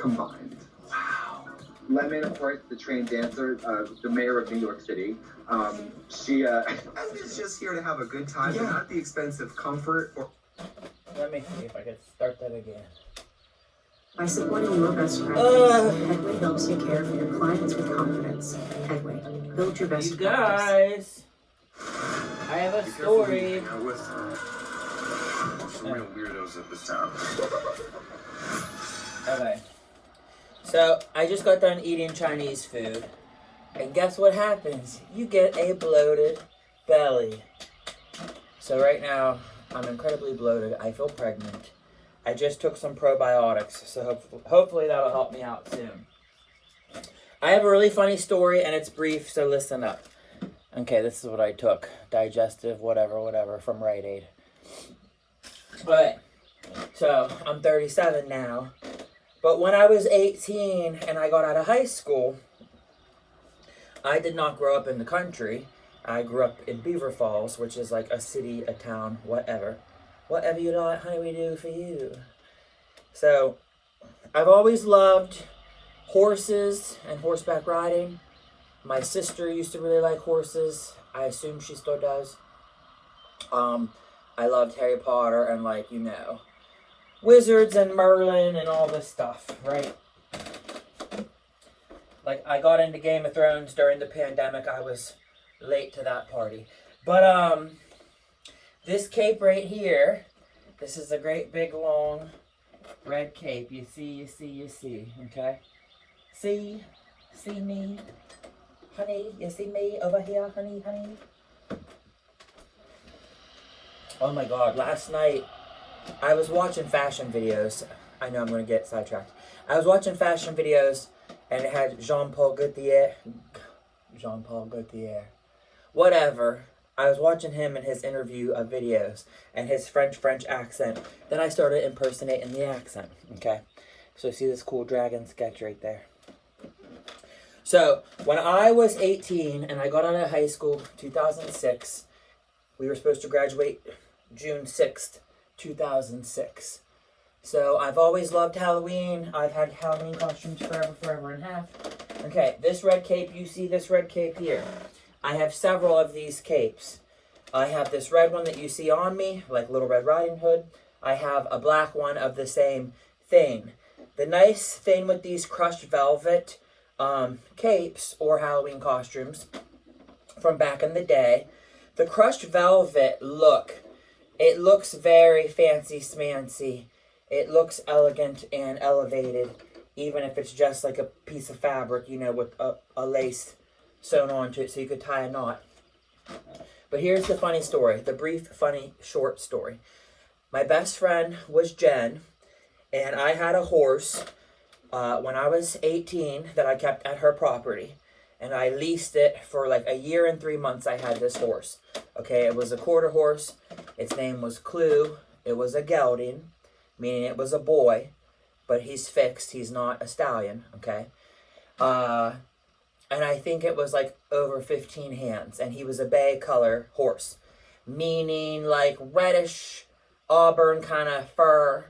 combined. Lemon, of course, the trained dancer, the mayor of New York City. She is just here to have a good time, but not at the expense of comfort or... Let me see if I can start that again. By supporting your best practice, Headway helps you care for your clients with confidence. Headway, build your best you practice. guys, I have a story. With some real weirdos at this town. Okay. So, I just got done eating Chinese food. And guess what happens? You get a bloated belly. So right now, I'm incredibly bloated. I feel pregnant. I just took some probiotics, so hopefully that'll help me out soon. I have a really funny story, and it's brief, so listen up. Okay, this is what I took. Digestive, whatever, from Rite Aid. Alright, so I'm 37 now. But when I was 18 and I got out of high school, I did not grow up in the country. I grew up in Beaver Falls, which is like a city, a town, whatever. Whatever you like, honey, we do for you. So, I've always loved horses and horseback riding. My sister used to really like horses. I assume she still does. I loved Harry Potter and wizards and Merlin and all this stuff, right? Like, I got into Game of Thrones during the pandemic. I was late to that party. But, this cape right here, this is a great big long red cape. You see, okay? See me? Honey, you see me over here, honey? Oh my God, last night, I was watching fashion videos. I know I'm going to get sidetracked. I was watching fashion videos, and it had Jean-Paul Gaultier. Whatever. I was watching him in his interview of videos, and his French accent. Then I started impersonating the accent, okay? So see this cool dragon sketch right there. So, when I was 18, and I got out of high school, 2006, we were supposed to graduate June 6th, 2006. So I've always loved Halloween. I've had Halloween costumes forever and a half. Okay, this red cape, you see this red cape here. I have several of these capes. I have this red one that you see on me, like Little Red Riding Hood. I have a black one of the same thing. The nice thing with these crushed velvet capes or Halloween costumes from back in the day, the crushed velvet look, it looks very fancy smancy. It looks elegant and elevated, even if it's just like a piece of fabric, with a lace sewn onto it so you could tie a knot. But here's the funny story, the brief, funny, short story. My best friend was Jen, and I had a horse when I was 18 that I kept at her property. And I leased it for like a year and 3 months. I had this horse. Okay, it was a quarter horse. Its name was Clue. It was a gelding, meaning it was a boy, but he's fixed. He's not a stallion, okay? And I think it was like over 15 hands. And he was a bay color horse, meaning like reddish auburn kind of fur,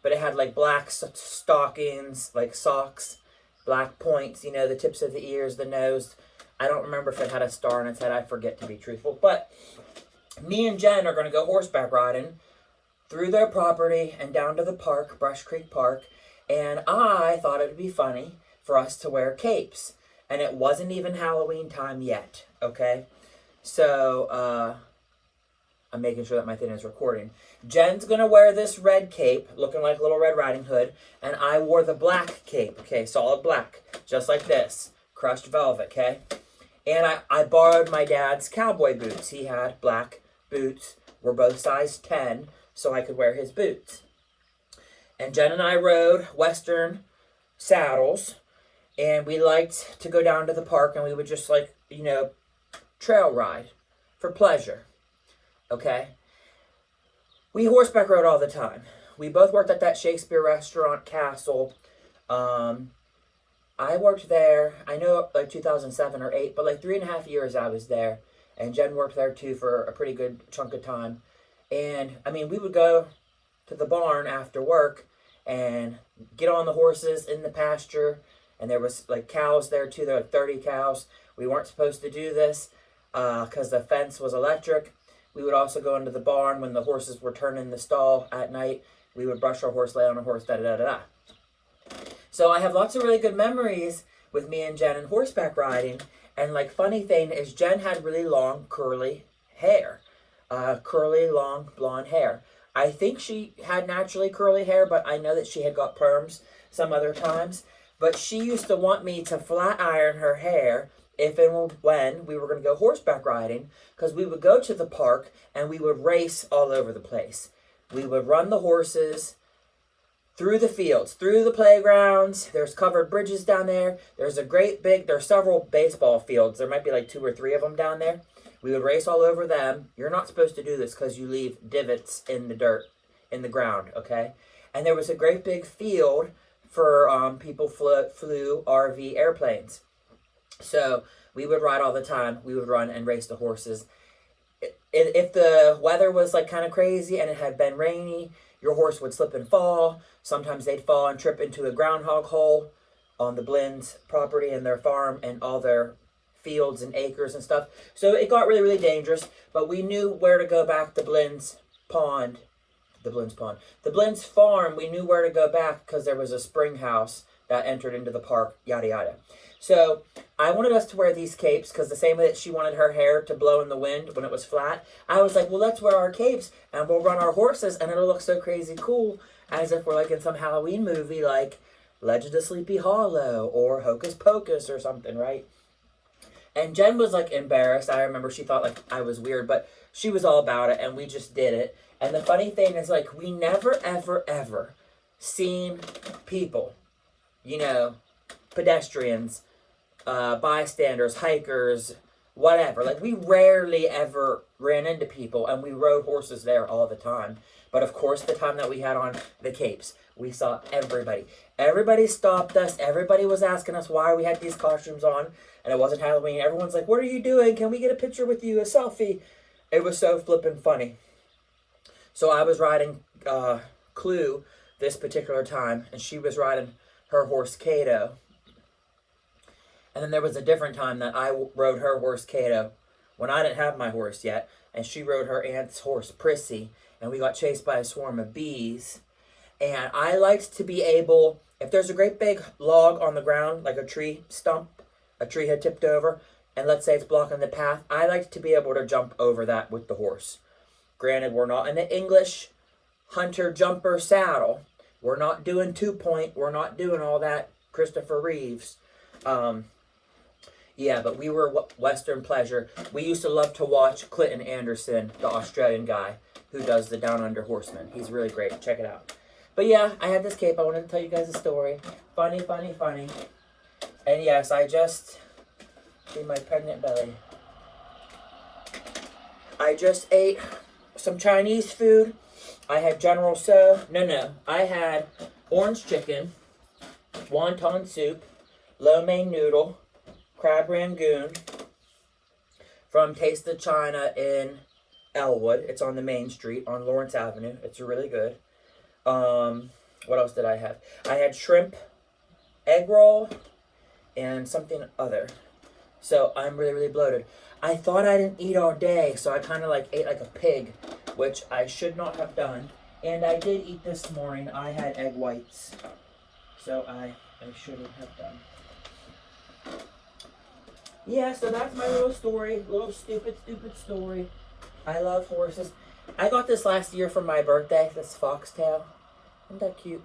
but it had like black stockings, like socks, black points, the tips of the ears, the nose. I don't remember if it had a star on its head. I forget, to be truthful. But me and Jen are going to go horseback riding through their property and down to the park, Brush Creek Park. And I thought it would be funny for us to wear capes. And it wasn't even Halloween time yet, okay? So, I'm making sure that my thing is recording. Jen's going to wear this red cape, looking like Little Red Riding Hood, and I wore the black cape, okay, solid black, just like this, crushed velvet, okay? And I borrowed my dad's cowboy boots. He had black boots, were both size 10, so I could wear his boots. And Jen and I rode Western saddles, and we liked to go down to the park, and we would just trail ride for pleasure. Okay? We horseback rode all the time. We both worked at that Shakespeare restaurant, Castle. I worked there, I know like 2007 or 8, but like 3.5 years I was there. And Jen worked there too for a pretty good chunk of time. And, we would go to the barn after work, and get on the horses in the pasture. And there was like cows there too. There were 30 cows. We weren't supposed to do this because the fence was electric. We would also go into the barn when the horses were turned in the stall at night. We would brush our horse, lay on a horse, da-da-da-da-da. So I have lots of really good memories with me and Jen and horseback riding. And like funny thing is Jen had really long curly hair. Curly, long, blonde hair. I think she had naturally curly hair, but I know that she had got perms some other times. But she used to want me to flat iron her hair if and when we were going to go horseback riding, because we would go to the park and we would race all over the place. We would run the horses through the fields, through the playgrounds. There's covered bridges down there. There's several baseball fields. There might be like 2 or 3 of them down there. We would race all over them. You're not supposed to do this because you leave divots in the dirt, in the ground, okay? And there was a great big field for people flew RV airplanes. So we would ride all the time. We would run and race the horses. If the weather was like kind of crazy and it had been rainy, your horse would slip and fall. Sometimes they'd fall and trip into a groundhog hole on the Blins property and their farm and all their fields and acres and stuff. So it got really, really dangerous, but we knew where to go back to Blins farm. We knew where to go back because there was a spring house that entered into the park, yada, yada. So I wanted us to wear these capes because the same way that she wanted her hair to blow in the wind when it was flat, I was like, well, let's wear our capes and we'll run our horses and it'll look so crazy cool as if we're like in some Halloween movie like Legend of Sleepy Hollow or Hocus Pocus or something, right? And Jen was like embarrassed. I remember she thought like I was weird, but she was all about it and we just did it. And the funny thing is like we never, ever, ever seen people, pedestrians, bystanders, hikers, whatever. Like we rarely ever ran into people and we rode horses there all the time. But of course the time that we had on the capes, we saw everybody. Everybody stopped us. Everybody was asking us why we had these costumes on. And it wasn't Halloween. Everyone's like, what are you doing? Can we get a picture with you? A selfie? It was so flippin' funny. So I was riding Clue this particular time. And she was riding her horse Kato. And then there was a different time that I rode her horse Kato when I didn't have my horse yet. And she rode her aunt's horse Prissy. And we got chased by a swarm of bees. And I liked to be able, if there's a great big log on the ground, like a tree stump, a tree had tipped over, and let's say it's blocking the path, I like to be able to jump over that with the horse. Granted, we're not in the English hunter jumper saddle. We're not doing 2-point. We're not doing all that Christopher Reeves. Yeah, but we were Western pleasure. We used to love to watch Clinton Anderson, the Australian guy who does the Down Under Horseman. He's really great. Check it out. But yeah, I had this cape. I wanted to tell you guys a story. Funny, funny, funny. And yes, I just see my pregnant belly. I just ate some Chinese food. I had General Tso. No. I had orange chicken, wonton soup, lo mein noodle, crab rangoon from Taste of China in Elwood. It's on the main street on Lawrence Avenue. It's really good. What else did I have? I had shrimp, egg roll, and something other. So I'm really, really bloated. I thought I didn't eat all day, so I kind of like ate like a pig, which I should not have done. And I did eat this morning. I had egg whites, so I shouldn't have done. Yeah, so that's my little story. Little stupid story. I love horses. I got this last year for my birthday, this foxtail. Isn't that cute?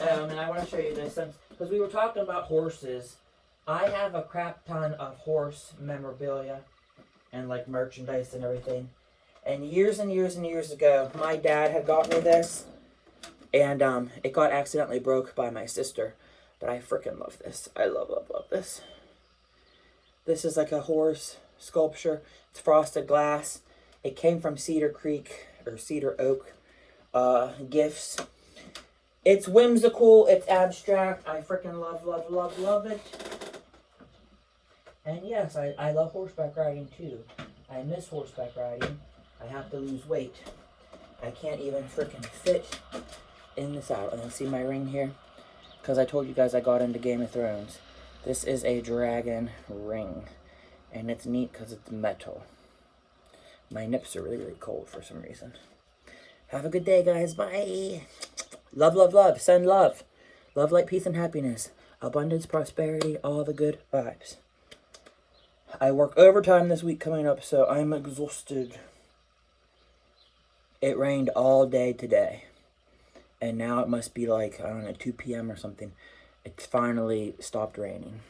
And I want to show you this, because we were talking about horses. I have a crap ton of horse memorabilia and like merchandise and everything. And years ago, my dad had got me this, and it got accidentally broke by my sister. But I freaking love this. I love this. This is like a horse sculpture. It's frosted glass. It came from Cedar Creek or Cedar Oak gifts. It's whimsical. It's abstract. I freaking love it. And yes, I love horseback riding too. I miss horseback riding. I have to lose weight. I can't even freaking fit in the saddle. And then see my ring here? Because I told you guys I got into Game of Thrones. This is a dragon ring. And it's neat because it's metal. My nips are really, really cold for some reason. Have a good day, guys. Bye. Love, love, love. Send love. Love, light, peace, and happiness. Abundance, prosperity, all the good vibes. I work overtime this week coming up, so I'm exhausted. It rained all day today. And now it must be like, I don't know, 2 p.m. or something. It's finally stopped raining.